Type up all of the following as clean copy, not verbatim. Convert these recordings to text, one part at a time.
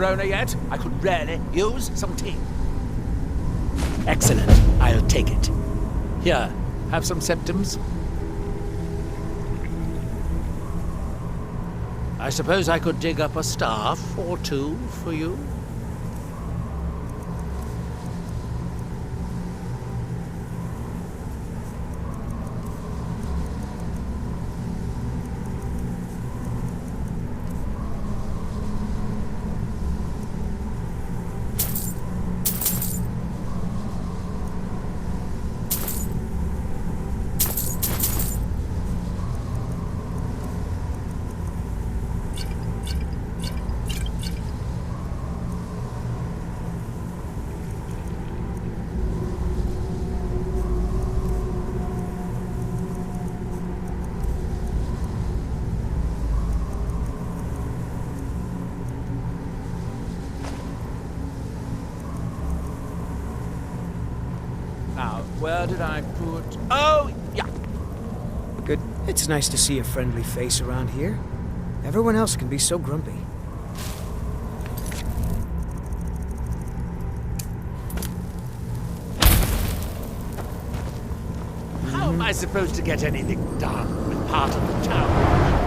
corona yet? I could really use some tea. Excellent. I'll take it. Here, have some symptoms. I suppose I could dig up a staff or two for you. Now, where did I put... Oh, yeah. Good. It's nice to see a friendly face around here. Everyone else can be so grumpy. How am I supposed to get anything done with part of the town?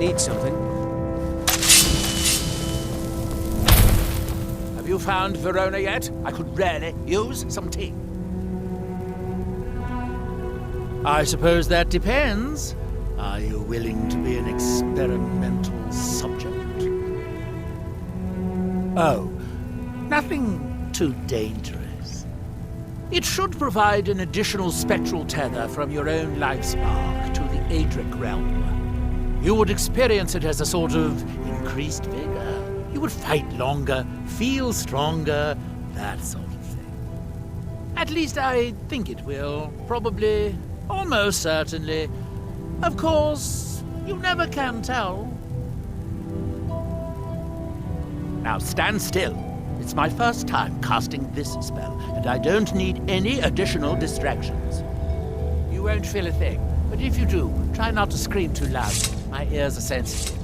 need something. Have you found Verona yet? I could really use some tea. I suppose that depends. Are you willing to be an experimental subject? Oh, nothing too dangerous. It should provide an additional spectral tether from your own life spark to the Adric realm. You would experience it as a sort of increased vigor. You would fight longer, feel stronger, that sort of thing. At least I think it will. Probably, almost certainly. Of course, you never can tell. Now stand still. It's my first time casting this spell, and I don't need any additional distractions. You won't feel a thing, but if you do, try not to scream too loud. My ears are sensitive.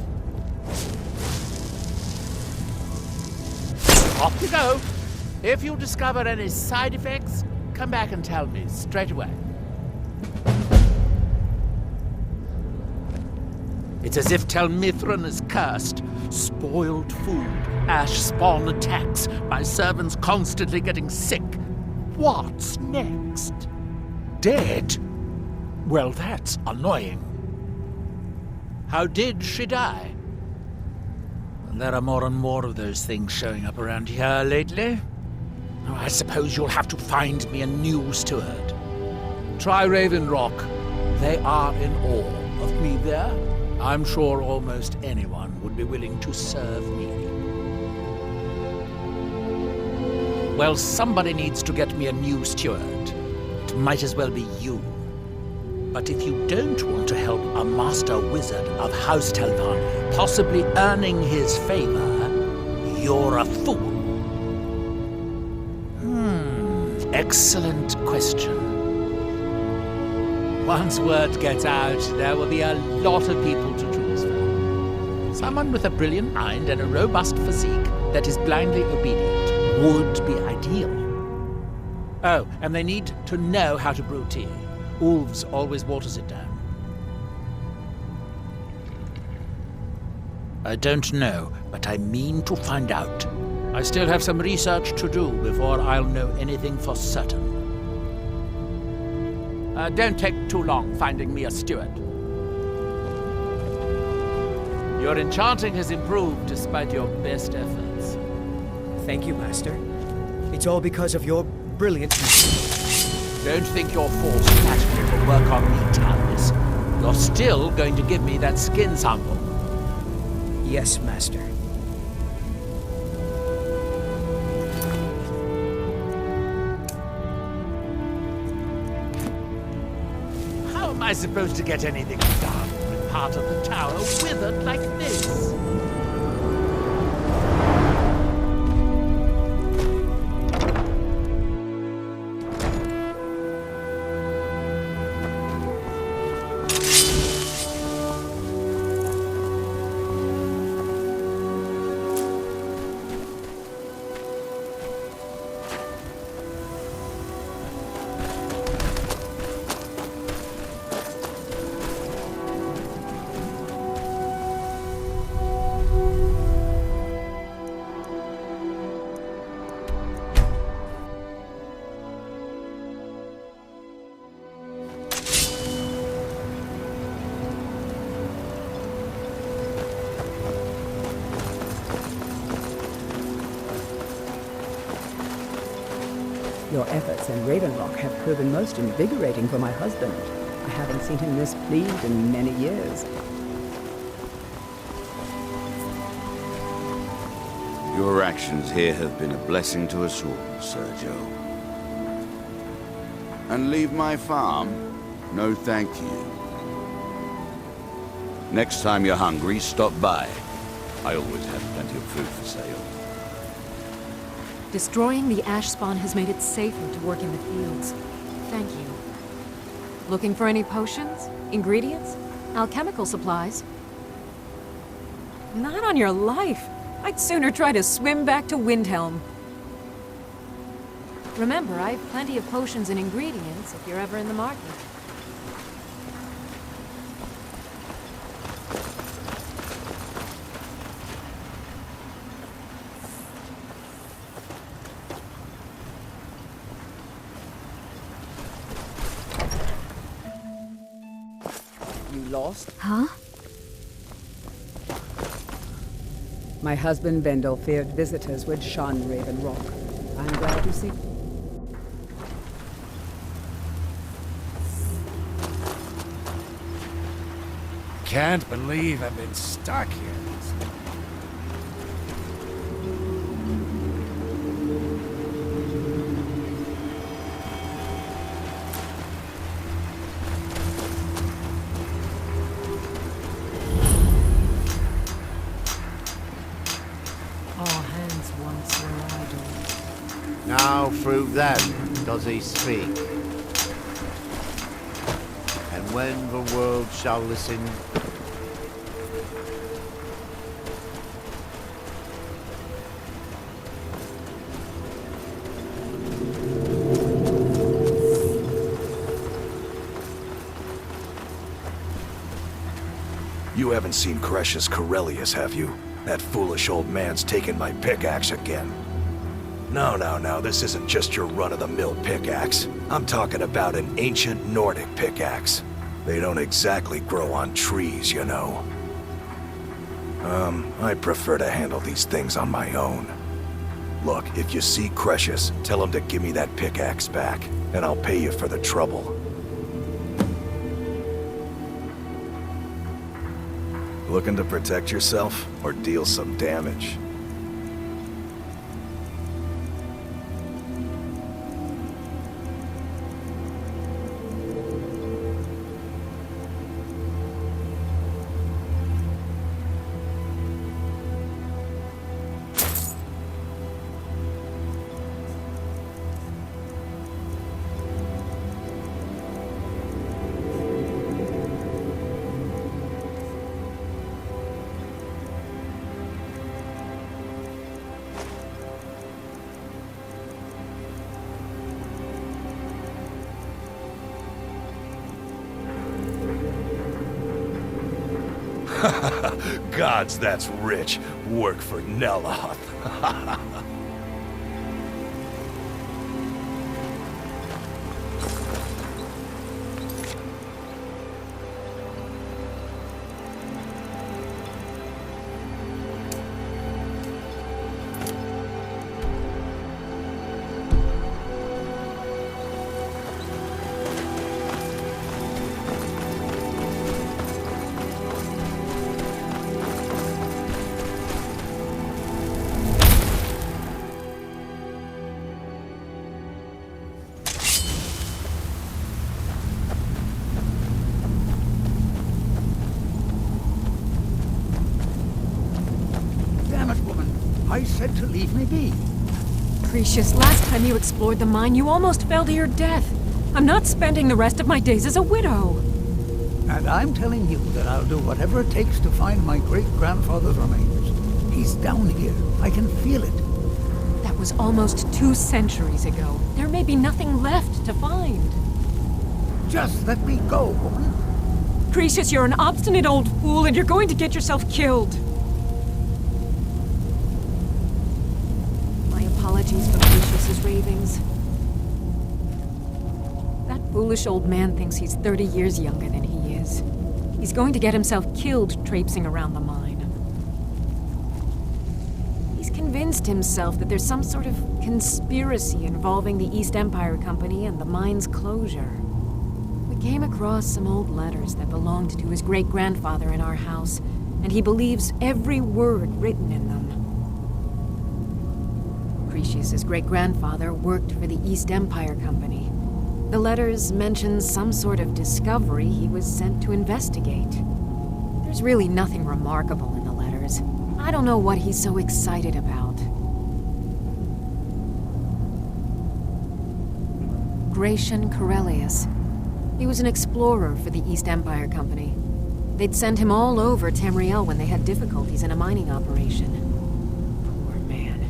Off you go. If you discover any side effects, come back and tell me straight away. It's as if Tel Mithrin is cursed. Spoiled food, ash spawn attacks, my servants constantly getting sick. What's next? Dead? Well, that's annoying. How did she die? There are more and more of those things showing up around here lately. Oh, I suppose you'll have to find me a new steward. Try Raven Rock. They are in awe of me there. I'm sure almost anyone would be willing to serve me. Well, somebody needs to get me a new steward. It might as well be you. But if you don't want to help a master wizard of House Telvanni, possibly earning his favor, you're a fool. Excellent question. Once word gets out, there will be a lot of people to choose from. Someone with a brilliant mind and a robust physique that is blindly obedient would be ideal. Oh, and they need to know how to brew tea. Ulves always waters it down. I don't know, but I mean to find out. I still have some research to do before I'll know anything for certain. Don't take too long finding me a steward. Your enchanting has improved despite your best efforts. Thank you, Master. It's all because of your brilliant... Don't think your false flattery will work on me, Talbis. You're still going to give me that skin sample. Yes, Master. How am I supposed to get anything done with part of the tower withered like this? Your efforts in Raven Rock have proven most invigorating for my husband. I haven't seen him this pleased in many years. Your actions here have been a blessing to us all, Sergio. And leave my farm? No thank you. Next time you're hungry, stop by. I always have plenty of food for sale. Destroying the ash spawn has made it safer to work in the fields. Thank you. Looking for any potions? Ingredients? Alchemical supplies? Not on your life. I'd sooner try to swim back to Windhelm. Remember, I have plenty of potions and ingredients if you're ever in the market. You lost? Huh? My husband Vendel feared visitors would shun Raven Rock. I'm glad to see. Can't believe I've been stuck here. All hands once were idle. Now through them does he speak. And when the world shall listen, You haven't seen Cretius Corellius, have you? That foolish old man's taken my pickaxe again. No, this isn't just your run-of-the-mill pickaxe. I'm talking about an ancient Nordic pickaxe. They don't exactly grow on trees, you know. I prefer to handle these things on my own. Look, if you see Cretius, tell him to give me that pickaxe back, and I'll pay you for the trouble. Looking to protect yourself, or deal some damage? Gods, that's rich. Work for Neloth. Damn it, woman. I said to leave me be. Cretius, last time you explored the mine, you almost fell to your death. I'm not spending the rest of my days as a widow. And I'm telling you that I'll do whatever it takes to find my great-grandfather's remains. He's down here. I can feel it. That was almost 2 centuries ago. There may be nothing left to find. Just let me go, woman. Cretius, you're an obstinate old fool, and you're going to get yourself killed. My apologies for Cretius's ravings. That foolish old man thinks he's 30 years younger than he is. He's going to get himself killed traipsing around the mine. He's convinced himself that there's some sort of conspiracy involving the East Empire Company and the mine's closure. We came across some old letters that belonged to his great-grandfather in our house, and he believes every word written in them. Cretius's great-grandfather worked for the East Empire Company. The letters mention some sort of discovery he was sent to investigate. There's really nothing remarkable in the letters. I don't know what he's so excited about. Gratian Corellius. He was an explorer for the East Empire Company. They'd send him all over Tamriel when they had difficulties in a mining operation. Poor man.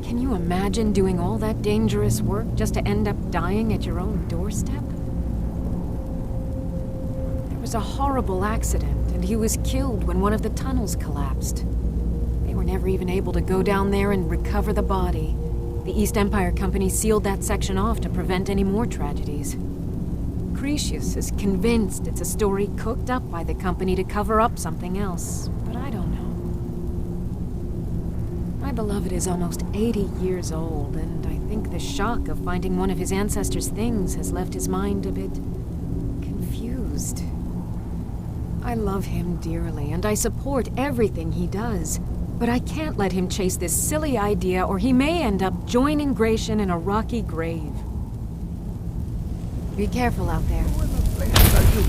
Can you imagine doing all that dangerous work just to end up dying at your own doorstep? There was a horrible accident, and he was killed when one of the tunnels collapsed. They were never even able to go down there and recover the body. The East Empire Company sealed that section off to prevent any more tragedies. Lucretius is convinced it's a story cooked up by the company to cover up something else, but I don't know. My beloved is almost 80 years old, and I think the shock of finding one of his ancestors' things has left his mind a bit confused. I love him dearly, and I support everything he does, but I can't let him chase this silly idea, or he may end up joining Gratian in a rocky grave. Be careful out there. Who in the blazes are you?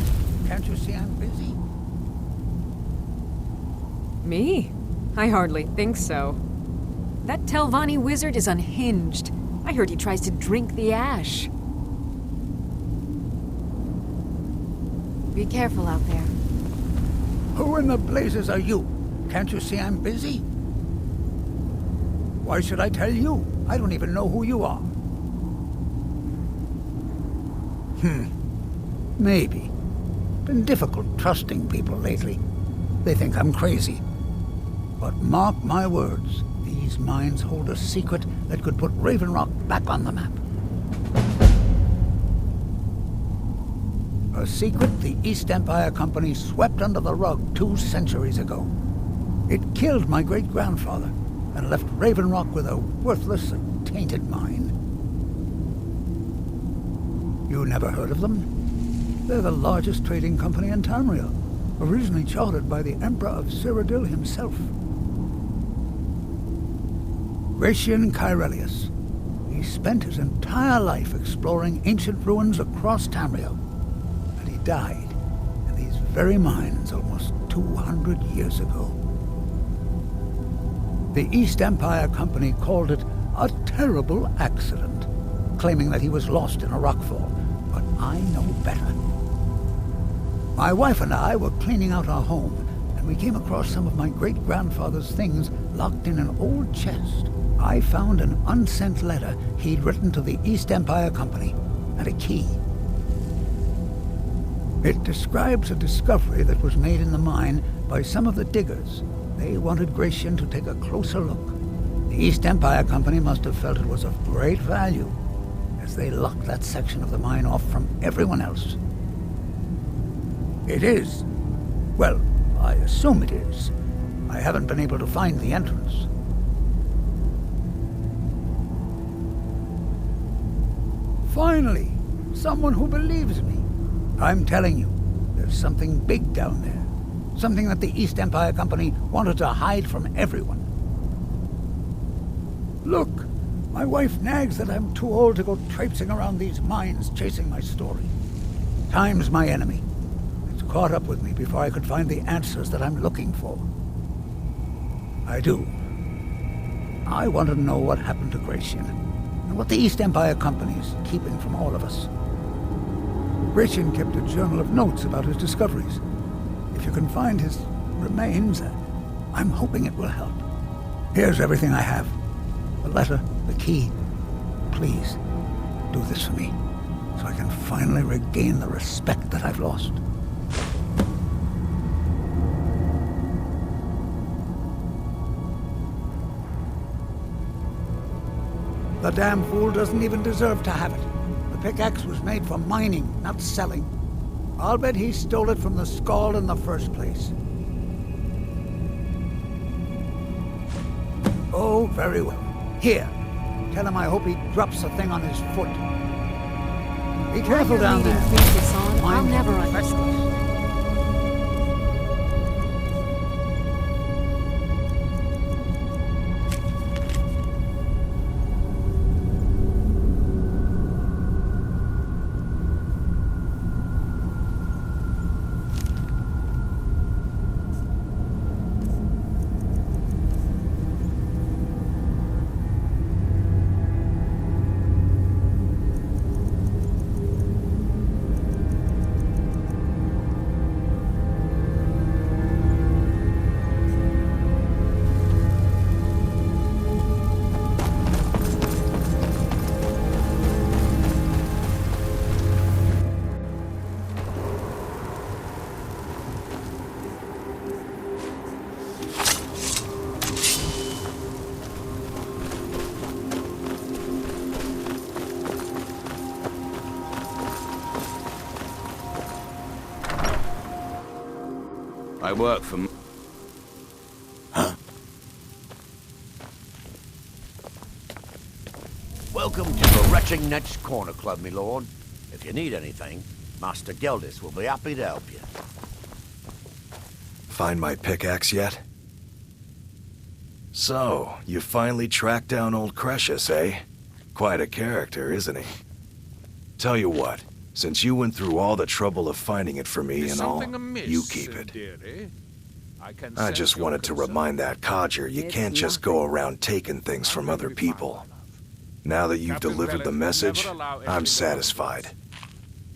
Can't you see I'm busy? Me? I hardly think so. That Telvanni wizard is unhinged. I heard he tries to drink the ash. Be careful out there. Who in the blazes are you? Can't you see I'm busy? Why should I tell you? I don't even know who you are. Maybe. Been difficult trusting people lately. They think I'm crazy. But mark my words, these mines hold a secret that could put Raven Rock back on the map. A secret the East Empire Company swept under the rug 2 centuries ago. It killed my great-grandfather and left Raven Rock with a worthless and tainted mine. You never heard of them? They're the largest trading company in Tamriel, originally chartered by the Emperor of Cyrodiil himself. Gratian Kyrelius. He spent his entire life exploring ancient ruins across Tamriel, and he died in these very mines almost 200 years ago. The East Empire Company called it a terrible accident, claiming that he was lost in a rockfall, but I know better. My wife and I were cleaning out our home, and we came across some of my great-grandfather's things locked in an old chest. I found an unsent letter he'd written to the East Empire Company, and a key. It describes a discovery that was made in the mine by some of the diggers. They wanted Gratian to take a closer look. The East Empire Company must have felt it was of great value, as they locked that section of the mine off from everyone else. It is. Well, I assume it is. I haven't been able to find the entrance. Finally, someone who believes me. I'm telling you, there's something big down there. Something that the East Empire Company wanted to hide from everyone. Look, my wife nags that I'm too old to go traipsing around these mines chasing my story. Time's my enemy. It's caught up with me before I could find the answers that I'm looking for. I do. I want to know what happened to Gratian, and what the East Empire Company is keeping from all of us. Gratian kept a journal of notes about his discoveries. If you can find his remains, I'm hoping it will help. Here's everything I have. The letter, the key. Please, do this for me, so I can finally regain the respect that I've lost. The damn fool doesn't even deserve to have it. The pickaxe was made for mining, not selling. I'll bet he stole it from the Skald in the first place. Oh, very well. Here, tell him I hope he drops the thing on his foot. Be careful down there. I'll never understand. I work for... Welcome to the Rickantonio Corner Club, my lord. If you need anything, Master Geldis will be happy to help you. Find my pickaxe yet? So, you finally tracked down old Cretius, eh? Quite a character, isn't he? Tell you what, since you went through all the trouble of finding it for me and all, you keep it. I just wanted to remind that codger you can't just go around taking things from other people. Now that you've delivered the message, I'm satisfied.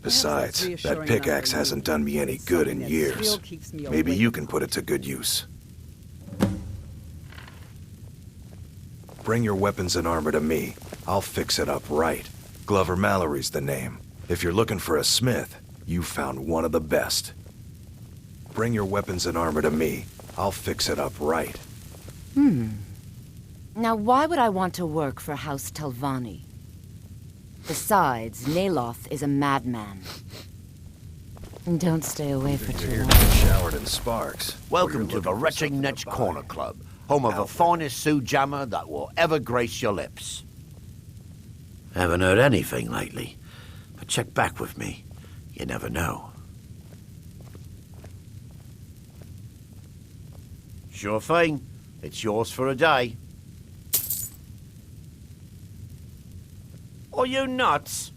Besides, that pickaxe hasn't done me any good in years. Maybe you can put it to good use. Bring your weapons and armor to me. I'll fix it up right. Glover Mallory's the name. If you're looking for a smith, you've found one of the best. Bring your weapons and armor to me. I'll fix it up right. Now why would I want to work for House Telvanni? Besides, Naloth is a madman. Don't stay away for too long. Showered in sparks. Welcome to the Rickantonio Corner Club, home of the finest Sioux jammer that will ever grace your lips. Haven't heard anything lately, but check back with me. You never know. Sure thing. It's yours for a day. Are you nuts?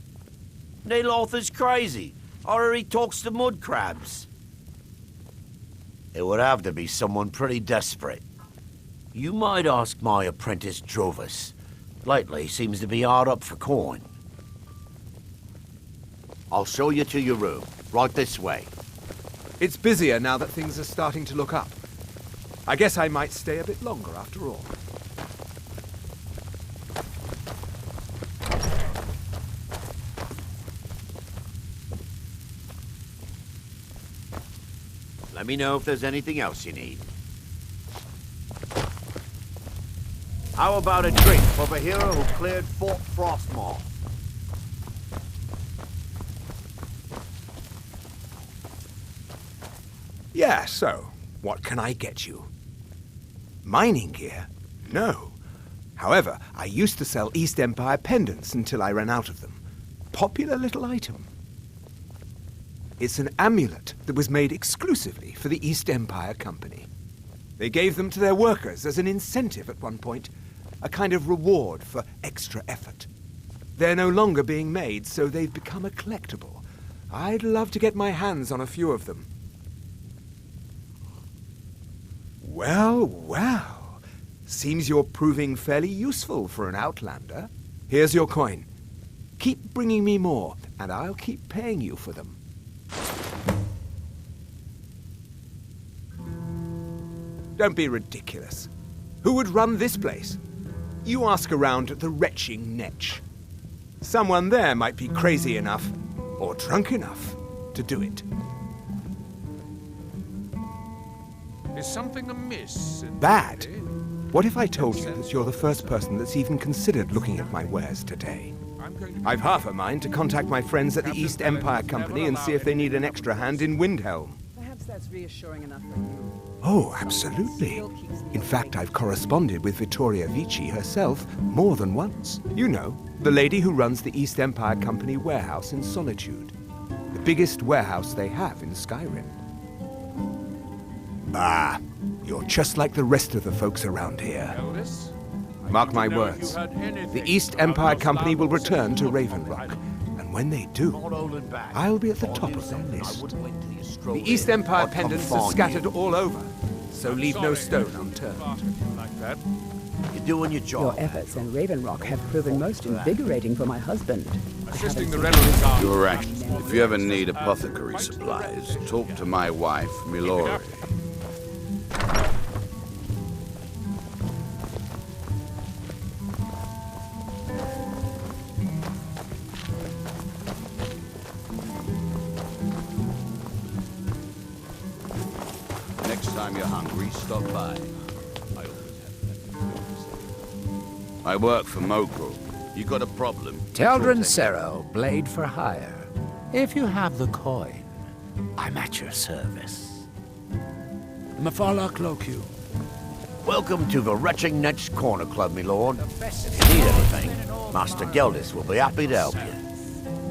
Naloth is crazy, or he talks to mud crabs. It would have to be someone pretty desperate. You might ask my apprentice Drovis. Lately seems to be hard up for coin. I'll show you to your room, right this way. It's busier now that things are starting to look up. I guess I might stay a bit longer after all. Let me know if there's anything else you need. How about a drink for the hero who cleared Fort Frostmaw? Yeah, so, what can I get you? Mining gear? No. However, I used to sell East Empire pendants until I ran out of them. Popular little item. It's an amulet that was made exclusively for the East Empire Company. They gave them to their workers as an incentive at one point, a kind of reward for extra effort. They're no longer being made, so they've become a collectible. I'd love to get my hands on a few of them. Well, well. Seems you're proving fairly useful for an outlander. Here's your coin. Keep bringing me more, and I'll keep paying you for them. Don't be ridiculous. Who would run this place? You ask around at the retching Netch. Someone there might be crazy enough, or drunk enough, to do it. Is something amiss? Bad? What if I told you that you're the first person that's even considered looking at my wares today? I've half a mind to contact my friends at the East Empire Company and see if they need an extra hand in Windhelm. Perhaps that's reassuring enough for you. Oh, absolutely. In fact, I've corresponded with Vittoria Vici herself more than once. You know, the lady who runs the East Empire Company warehouse in Solitude. The biggest warehouse they have in Skyrim. Ah, you're just like the rest of the folks around here. Mark my words, the East Empire Company will return to Raven Rock, and when they do, I'll be at the top of their list. The East Empire pendants are scattered all over, so leave no stone unturned. You're doing your job. Your efforts in Raven Rock have proven most invigorating for my husband. Assisting the Reynolds Army. You're right. If you ever need apothecary supplies, talk to my wife, Milori. Next time you're hungry, stop by. I always have plenty of food. I work for Moko. You got a problem? Teldrin Sero, blade for hire. If you have the coin, I'm at your service. Mafala Clocu. Welcome to the Rickantonio Corner Club, my lord. If you need anything, Master Geldis will be happy to help you.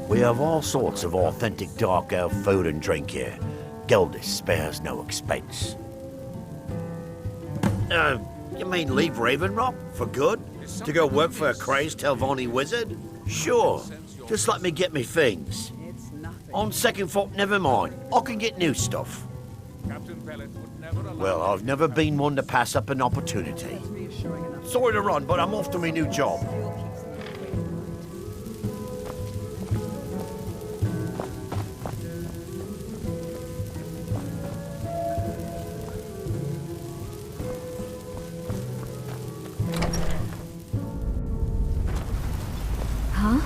We have all sorts of authentic dark elf food and drink here. Geldis spares no expense. You mean leave Raven Rock for good? To go work for a crazed Telvanni wizard? Sure. Just let me get me things. On second thought, never mind. I can get new stuff. Well, I've never been one to pass up an opportunity. Sorry to run, but I'm off to my new job. Huh?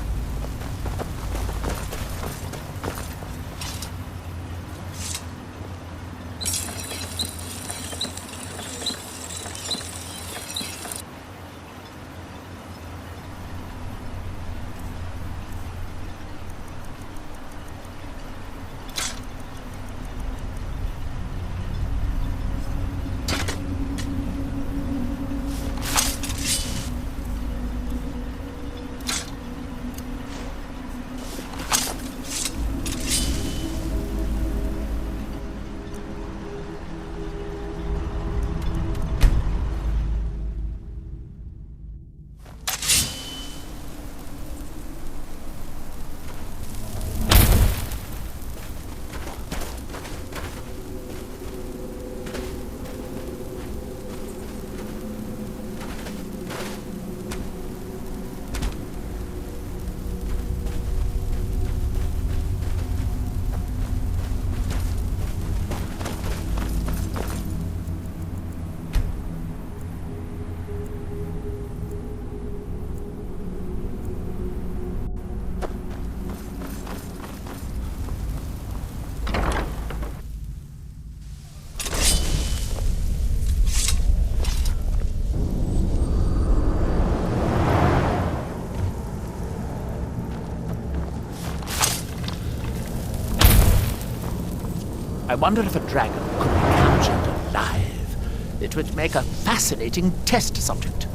I wonder if a dragon could be captured alive. It would make a fascinating test subject.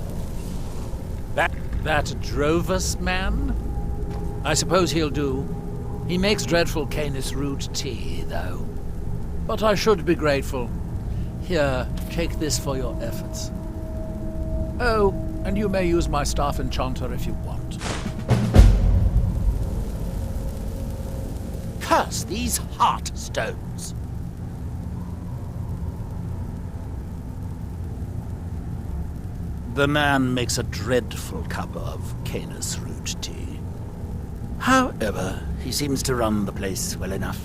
That Drovus man? I suppose he'll do. He makes dreadful Canis root tea, though. But I should be grateful. Here, take this for your efforts. Oh, and you may use my staff enchanter if you want. Curse these heart stones! The man makes a dreadful cup of Canis root tea. However, he seems to run the place well enough.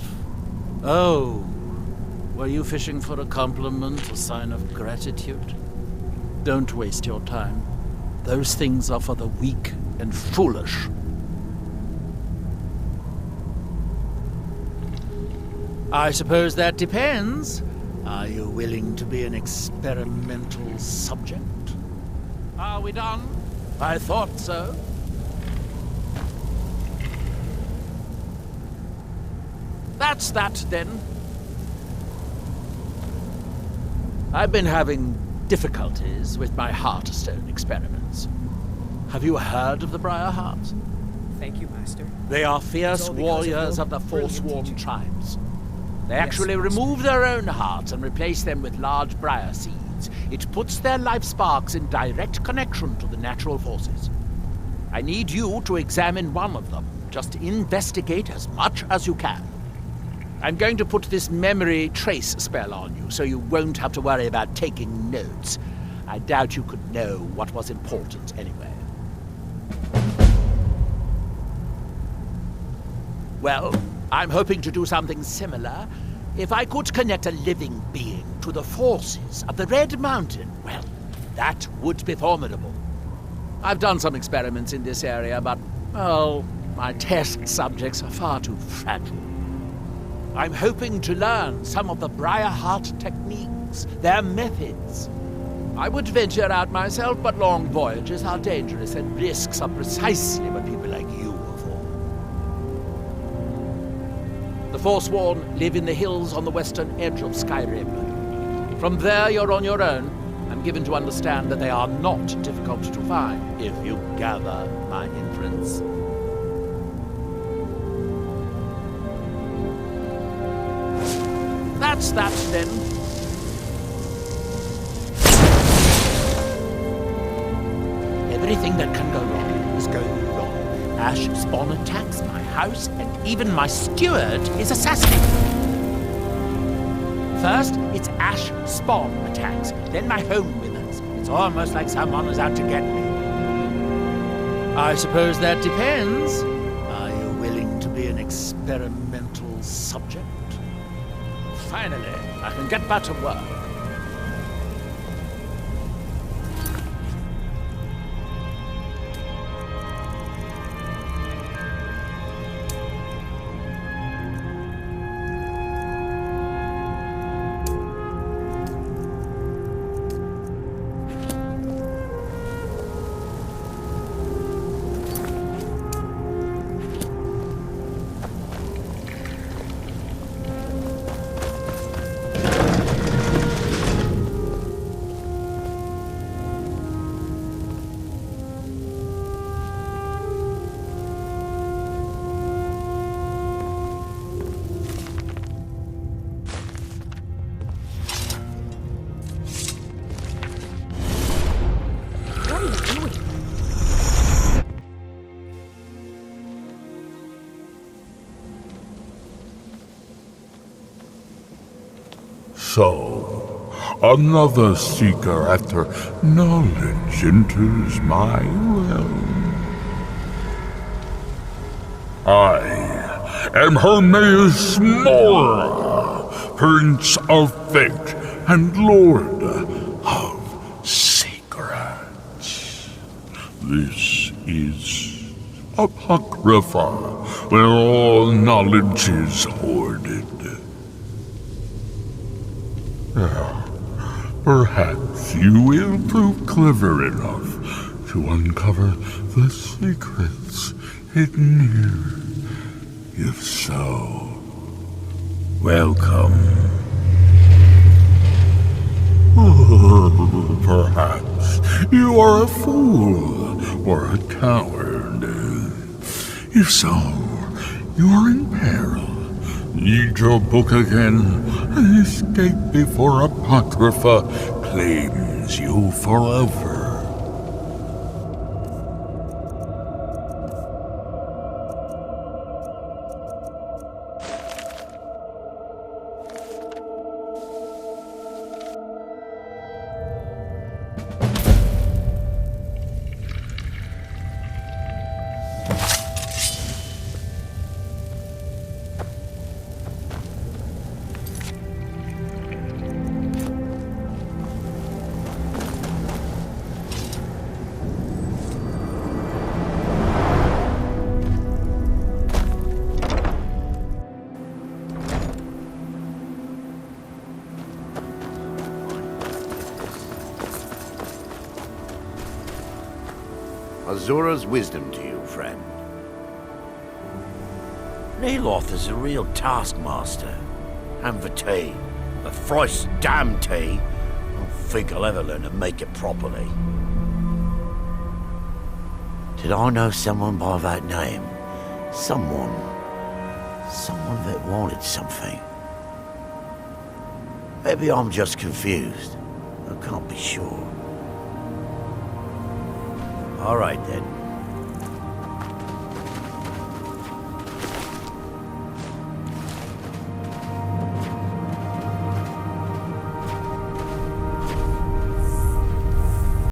Oh, were you fishing for a compliment, a sign of gratitude? Don't waste your time. Those things are for the weak and foolish. I suppose that depends. Are you willing to be an experimental subject? Are we done? I thought so. That's that, then. I've been having difficulties with my Heartstone experiments. Have you heard of the Briar Hearts? Thank you, Master. They are fierce warriors of the Forsworn tribes. They actually remove their own hearts and replace them with large briar seeds. It puts their life sparks in direct connection to the natural forces. I need you to examine one of them. Just investigate as much as you can. I'm going to put this memory trace spell on you, so you won't have to worry about taking notes. I doubt you could know what was important anyway. Well, I'm hoping to do something similar. If I could connect a living being to the forces of the Red Mountain, well, that would be formidable. I've done some experiments in this area, but, well, my test subjects are far too fragile. I'm hoping to learn some of the Briarheart techniques, their methods. I would venture out myself, but long voyages are dangerous, and risks are precisely what people like you are for. The Forsworn live in the hills on the western edge of Skyrim. From there, you're on your own. I'm given to understand that they are not difficult to find, if you gather my inference. That's that, then. Everything that can go wrong is going wrong. Ash spawn attacks my house, and even my steward is assassinated. First, it's Ash spawn attacks, then my home withers. It's almost like someone is out to get me. I suppose that depends. Are you willing to be an experimental subject? Finally, I can get back to work. So, another seeker after knowledge enters my realm. I am Hermaeus Mora, Prince of Fate and Lord of Secrets. This is Apocrypha, where all knowledge is hoarded. Perhaps you will prove clever enough to uncover the secrets hidden here. If so, welcome. Perhaps you are a fool or a coward. If so, you are in peril. Read your book again and escape before Apocrypha claims you forever. Azura's wisdom to you, friend. Neloth is a real taskmaster. And for tea, the thrice damn tea, I don't think I'll ever learn to make it properly. Did I know someone by that name? Someone that wanted something. Maybe I'm just confused. I can't be sure. All right, then.